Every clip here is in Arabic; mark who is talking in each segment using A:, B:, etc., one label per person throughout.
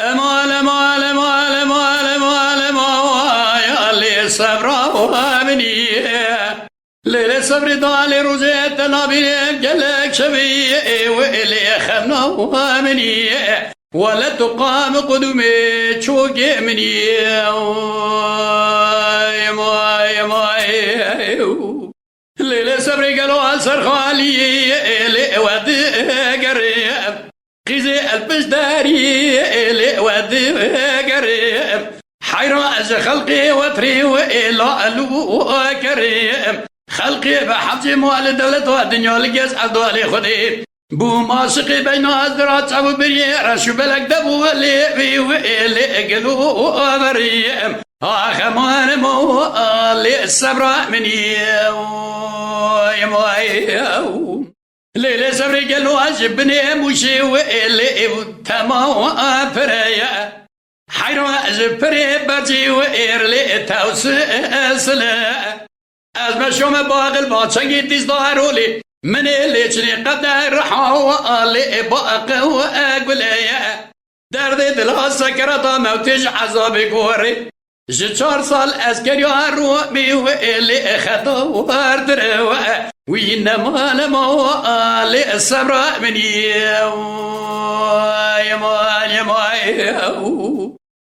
A: مال مال مال مال مال يا لي صبر وامني ليلة صبر ضالي روزيت نابين جلك شبيه وإلي خمنا وامني ولا تقام قدمي تشوقي مني ماي ماي ليلة صبر قالوا أسر خالي لي ودي قريب قيزي البشداري لي ودي قريب حيراز خلقي وتري وإلا ألو كريم خلقي بحبجي موال دولة والدنيا لقيس عدوالي خدي بو ماسقي بين أزدرات أبو بري رشو بلك دبو اللي في وإلي قلو بريم آخمان موالي السبرا مني ليلة صبري قالوا أجبني موشي وإلي تما بريا حيرو زبري برجي وإيرلي توسسلا أزما شوم باغل باتشنجي تزدارولي من اللي جني قدر حوالي باق وأقولي دردي دلا سكرة موتج عذابي قوري جتشار سال أسكري رومي وإلي خطوار دروا وينما لموالي السبرا مني يا ماي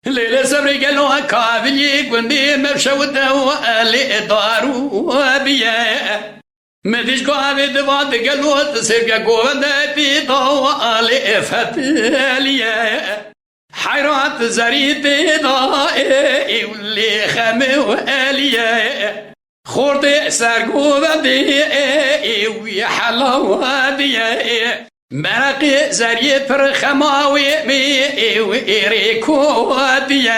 A: ليلة صبري قالوا كافلي قندي مبشود وقالي دارو بيا مديش قابي دباد قالوا تسيبك قوة في طوالي فتاليا حيرات زريت ضائي واللي خمي وآليا خورتي سرقوة دي ويحلوة دي مرقي زريت فرخماوي مي وإيريكو دي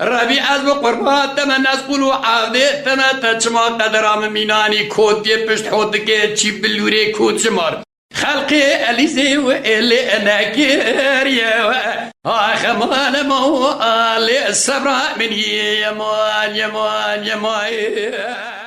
A: ربي أزم قربات دم الناس قلوا عادي تنا تجمع قدرام ميناني كود دي بشت حودك تشيب بلوري كود جمار خلقي أليزي وإلي أنا كيريا آخمان موالي السبرا مني يا مان يا مان يا مان